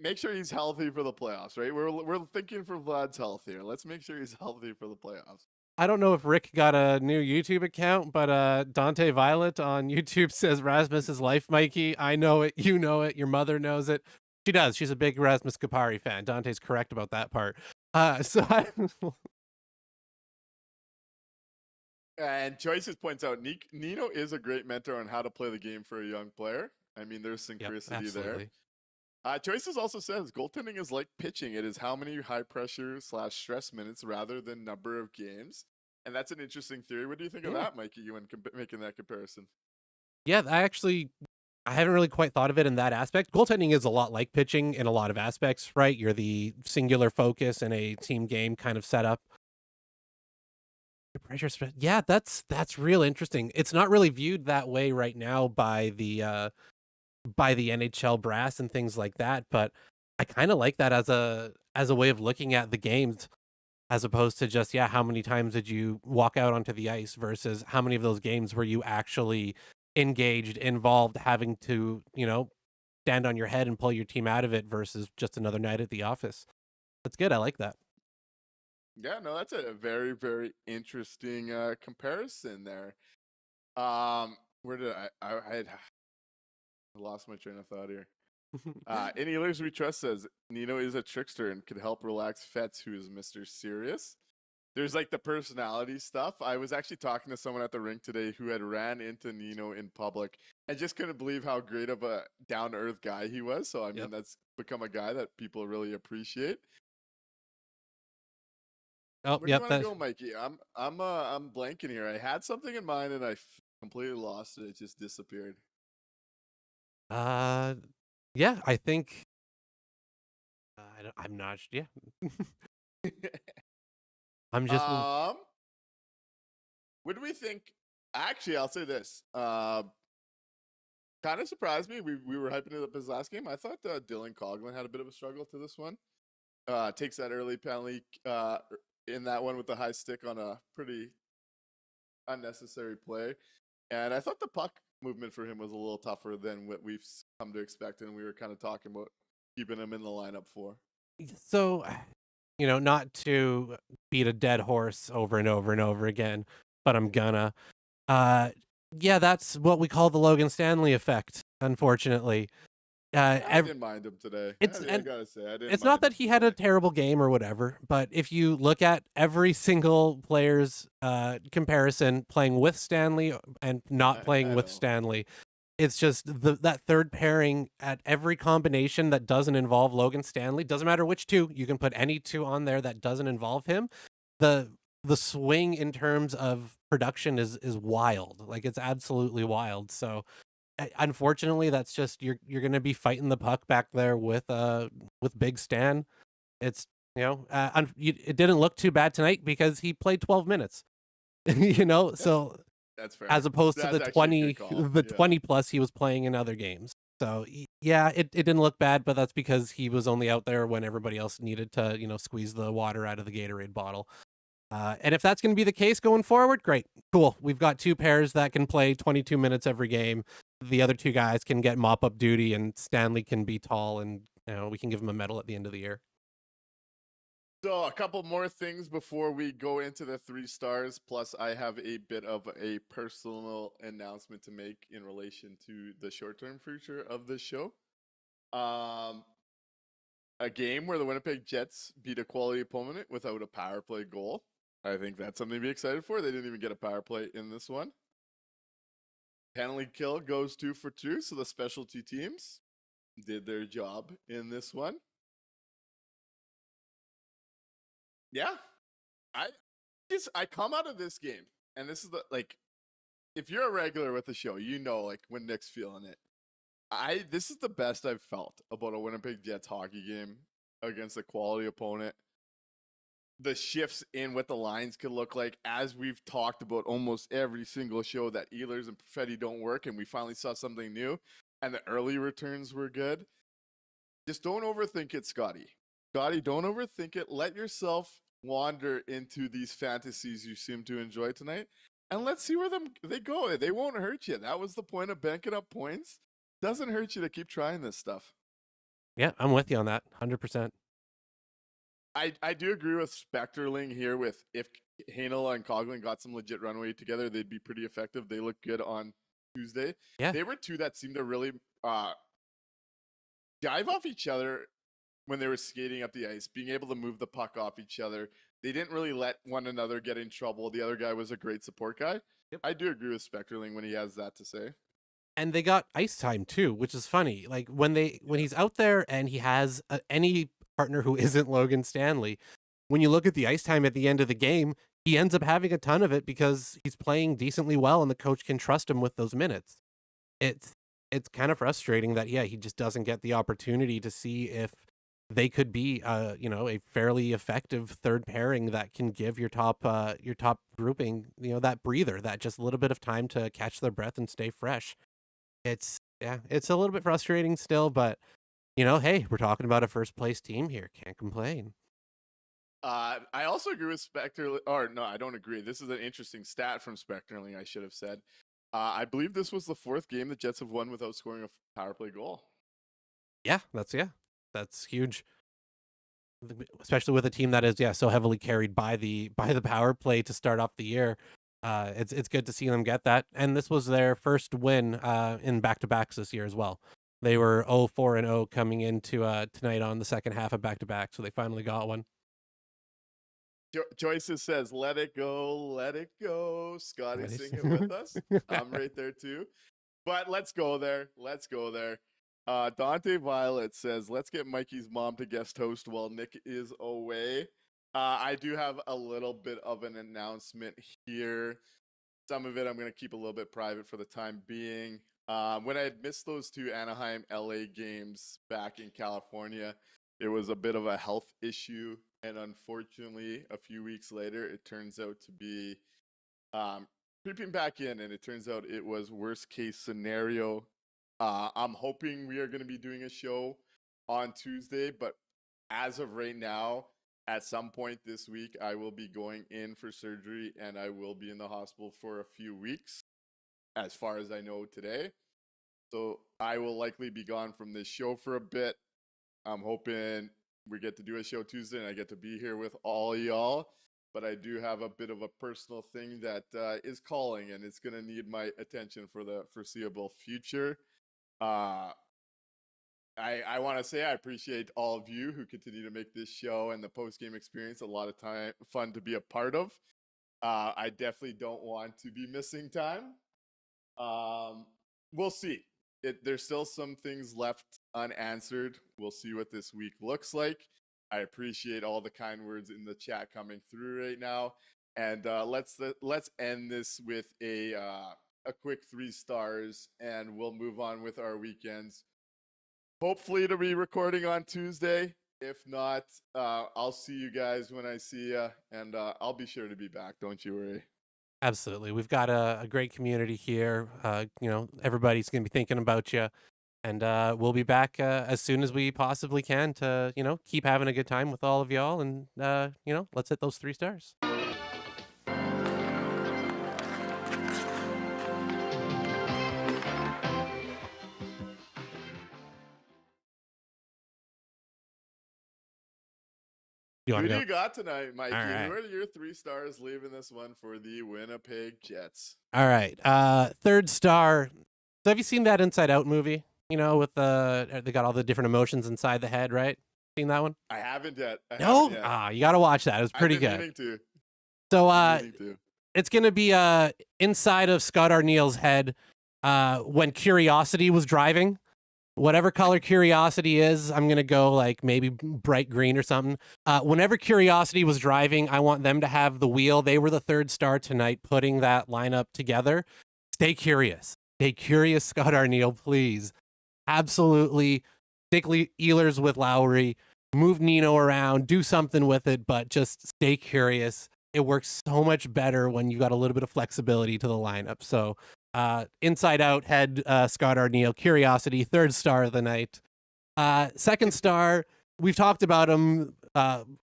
make sure he's healthy for the playoffs, right? We're thinking for Vlad's health here. Let's make sure he's healthy for the playoffs.
I don't know if Rick got a new YouTube account, but Dante Violet on YouTube says Rasmus is life, Mikey. I know it. You know it. Your mother knows it. She does. She's a big Rasmus Kupari fan. Dante's correct about that part.
And Choices points out Nino is a great mentor on how to play the game for a young player. I mean, there's synchronicity there. Choices also says goaltending is like pitching. It is how many high pressure / stress minutes rather than number of games. And that's an interesting theory. What do you think of that, Mikey, you when making that comparison?
Yeah, I haven't really quite thought of it in that aspect. Goaltending is a lot like pitching in a lot of aspects, right? You're the singular focus in a team game kind of setup. Pressure spread. Yeah, that's real interesting. It's not really viewed that way right now by the NHL brass and things like that, but I kind of like that as a way of looking at the games, as opposed to just how many times did you walk out onto the ice versus how many of those games were you actually engaged, involved, having to stand on your head and pull your team out of it versus just another night at the office. That's good. I like that.
Yeah, no, that's a very, very interesting comparison there. Where did I had lost my train of thought here. In Ehlers We Trust says Nino is a trickster and could help relax Fetz, who is Mr. Serious. There's like the personality stuff. I was actually talking to someone at the rink today who had ran into Nino in public and just couldn't believe how great of a down-to-earth guy he was. So I mean, that's become a guy that people really appreciate.
Oh,
Where do you want to go, Mikey? I'm blanking here. I had something in mind and I completely lost it. It just disappeared.
Yeah, I think I'm not. Yeah, I'm just.
What do we think? Actually, I'll say this. Kind of surprised me. We were hyping it up his last game. I thought Dylan Coughlin had a bit of a struggle to this one. Takes that early penalty in that one with the high stick on a pretty unnecessary play. And I thought the puck movement for him was a little tougher than what we've come to expect, and we were kind of talking about keeping him in the lineup for.
So, not to beat a dead horse over and over and over again, but I'm gonna. Yeah, that's what we call the Logan Stanley effect, unfortunately.
I didn't mind him today. I gotta say, I didn't.
It's not that he had a terrible game or whatever, but if you look at every single player's comparison, playing with Stanley and not playing with Stanley, it's just that third pairing at every combination that doesn't involve Logan Stanley. Doesn't matter which two, you can put any two on there that doesn't involve him. The swing in terms of production is wild. Like, it's absolutely wild. So unfortunately, that's just you're going to be fighting the puck back there with Big Stan. It's it didn't look too bad tonight because he played 12 minutes. So
That's fair.
as opposed to
That's
the
actually a
20
good call.
the
Yeah.
20 plus he was playing in other games. So yeah, it didn't look bad, but that's because he was only out there when everybody else needed to squeeze the water out of the Gatorade bottle. And if that's going to be the case going forward, great, cool. We've got two pairs that can play 22 minutes every game. The other two guys can get mop up duty, and Stanley can be tall, and we can give him a medal at the end of the year.
So a couple more things before we go into the 3 stars. Plus, I have a bit of a personal announcement to make in relation to the short-term future of this show. A game where the Winnipeg Jets beat a quality opponent without a power play goal. I think that's something to be excited for. They didn't even get a power play in this one. Penalty kill goes 2 for 2, so the specialty teams did their job in this one. Yeah, I come out of this game, and this is if you're a regular with the show, when Nick's feeling it. This is the best I've felt about a Winnipeg Jets hockey game against a quality opponent. The shifts in what the lines could look like, as we've talked about almost every single show, that Ehlers and Perfetti don't work, and we finally saw something new, and the early returns were good. Just don't overthink it, Scotty. Scotty, don't overthink it. Let yourself wander into these fantasies you seem to enjoy tonight, and let's see where they go. They won't hurt you. That was the point of banking up points. Doesn't hurt you to keep trying this stuff.
Yeah, I'm with you on that, 100%.
I do agree with Specterling here. With if Hanel and Coughlin got some legit runway together, they'd be pretty effective. They looked good on Tuesday.
Yeah,
They were two that seemed to really dive off each other when they were skating up the ice, being able to move the puck off each other. They didn't really let one another get in trouble. The other guy was a great support guy.
Yep.
I do agree with Specterling when he has that to say.
And they got ice time too, which is funny. Like when he's out there and he has any partner who isn't Logan Stanley, when you look at the ice time at the end of the game, he ends up having a ton of it because he's playing decently well and the coach can trust him with those minutes. It's kind of frustrating that he just doesn't get the opportunity to see if they could be a fairly effective third pairing that can give your top grouping that breather, that just a little bit of time to catch their breath and stay fresh. It's a little bit frustrating still, but hey, we're talking about a first place team here. Can't complain.
I also agree with Specterling, or no, I don't agree. This is an interesting stat from Specterling, I should have said. I believe this was the 4th game the Jets have won without scoring a power play goal.
Yeah, that's huge. Especially with a team that is so heavily carried by the power play to start off the year. It's good to see them get that. And this was their first win in back-to-backs this year as well. They were 0-4-0 coming into tonight on the second half of back-to-back, so they finally got one.
Joyce says, let it go. Scotty, sing it with us. I'm right there too. But let's go there. Dante Violet says, let's get Mikey's mom to guest host while Nick is away. I do have a little bit of an announcement here. Some of it I'm going to keep a little bit private for the time being. When I had missed those 2 Anaheim LA games back in California, it was a bit of a health issue. And unfortunately, a few weeks later, it turns out to be creeping back in. And it turns out it was worst case scenario. I'm hoping we are going to be doing a show on Tuesday. But as of right now, at some point this week, I will be going in for surgery. And I will be in the hospital for a few weeks, as far as I know today. So I will likely be gone from this show for a bit. I'm hoping we get to do a show Tuesday and I get to be here with all y'all. But I do have a bit of a personal thing that is calling, and it's going to need my attention for the foreseeable future. I want to say I appreciate all of you who continue to make this show and the post-game experience a lot of fun to be a part of. I definitely don't want to be missing time. We'll see. There's still some things left unanswered. We'll see what this week looks like. I appreciate all the kind words in the chat coming through right now. And let's end this with a a quick 3 stars, and we'll move on with our weekends. Hopefully to be recording on Tuesday. If not, I'll see you guys when I see you, and I'll be sure to be back. Don't you worry.
Absolutely. We've got a great community here. Everybody's going to be thinking about you. And we'll be back as soon as we possibly can to, keep having a good time with all of y'all. And, let's hit those 3 stars.
Who do you got tonight, Mikey?
All right.
Who are your 3 stars leaving this one for the Winnipeg Jets?
All right. 3rd star. So have you seen that Inside Out movie? With they got all the different emotions inside the head, right? Seen that one?
I haven't yet.
No? You got to watch that. It was pretty good.
Meaning to.
So it's going to be inside of Scott Arneal's head when Curiosity was driving. Whatever color Curiosity is, I'm going to go like maybe bright green or something. Whenever Curiosity was driving, I want them to have the wheel. They were the 3rd star tonight putting that lineup together. Stay curious. Stay curious, Scott Arneal, please. Absolutely. Stick Ehlers with Lowry. Move Nino around. Do something with it, but just stay curious. It works so much better when you got a little bit of flexibility to the lineup. So Inside Out head Scott Arneal. Curiosity, 3rd star of the night. 2nd star, we've talked about him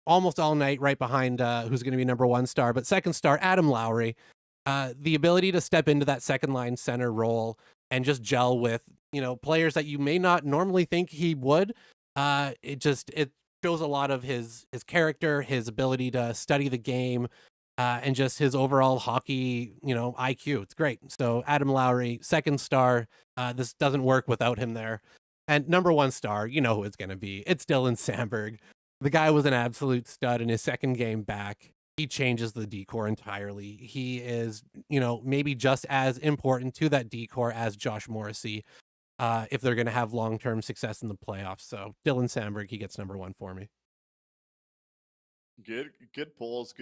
almost all night, right behind who's going to be number 1 star. But 2nd star, Adam Lowry. The ability to step into that second line center role and just gel with players that you may not normally think he would. It shows a lot of his character, his ability to study the game, and just his overall hockey, IQ. It's great. So Adam Lowry, 2nd star. This doesn't work without him there. And number 1 star, you know who it's going to be. It's Dylan Samberg. The guy was an absolute stud in his 2nd game back. He changes the decor entirely. He is, maybe just as important to that decor as Josh Morrissey if they're going to have long-term success in the playoffs. So Dylan Samberg, he gets number 1 for me.
Good polls.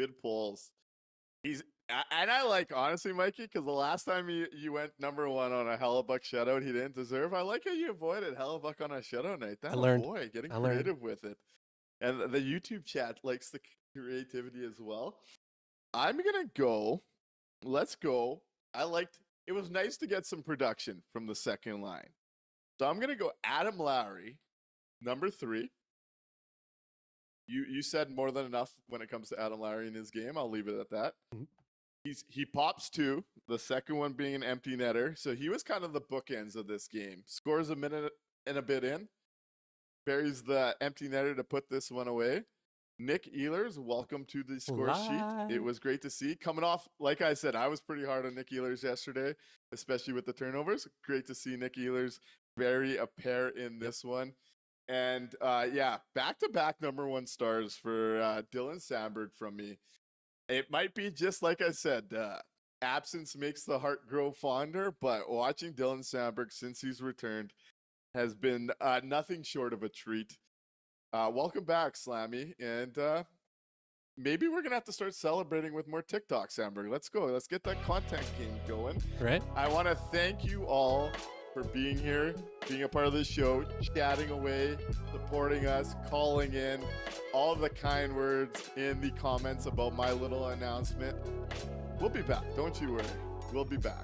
And I like, honestly, Mikey, because the last time you went number 1 on a Hellebuyck shutout he didn't deserve. I like how you avoided Hellebuyck on a shutout night. That boy, getting creative with it. And the YouTube chat likes the creativity as well. I'm gonna go. Let's go. It was nice to get some production from the 2nd line. So I'm gonna go Adam Lowry, number 3. You said more than enough when it comes to Adam Lowry in his game. I'll leave it at that. Mm-hmm. He pops 2, the second one being an empty netter. So he was kind of the bookends of this game. Scores a minute and a bit in. Buries the empty netter to put this one away. Nick Ehlers, welcome to the score sheet. It was great to see. Coming off, like I said, I was pretty hard on Nick Ehlers yesterday, especially with the turnovers. Great to see Nick Ehlers vary a pair in this one. And back-to-back number 1 stars for Dylan Samberg from me. It might be just like I said, absence makes the heart grow fonder, but watching Dylan Samberg since he's returned has been nothing short of a treat. Welcome back, Slammy. And maybe we're going to have to start celebrating with more TikTok, Samberg. Let's go. Let's get that content game going.
Right.
I want to thank you all for being here, being a part of this show, chatting away, supporting us, calling in, all the kind words in the comments about my little announcement. We'll be back. Don't you worry. We'll be back.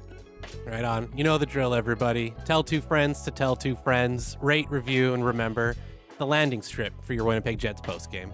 Right on. You know the drill, everybody. Tell 2 friends to tell 2 friends. Rate, review, and remember the landing strip for your Winnipeg Jets postgame.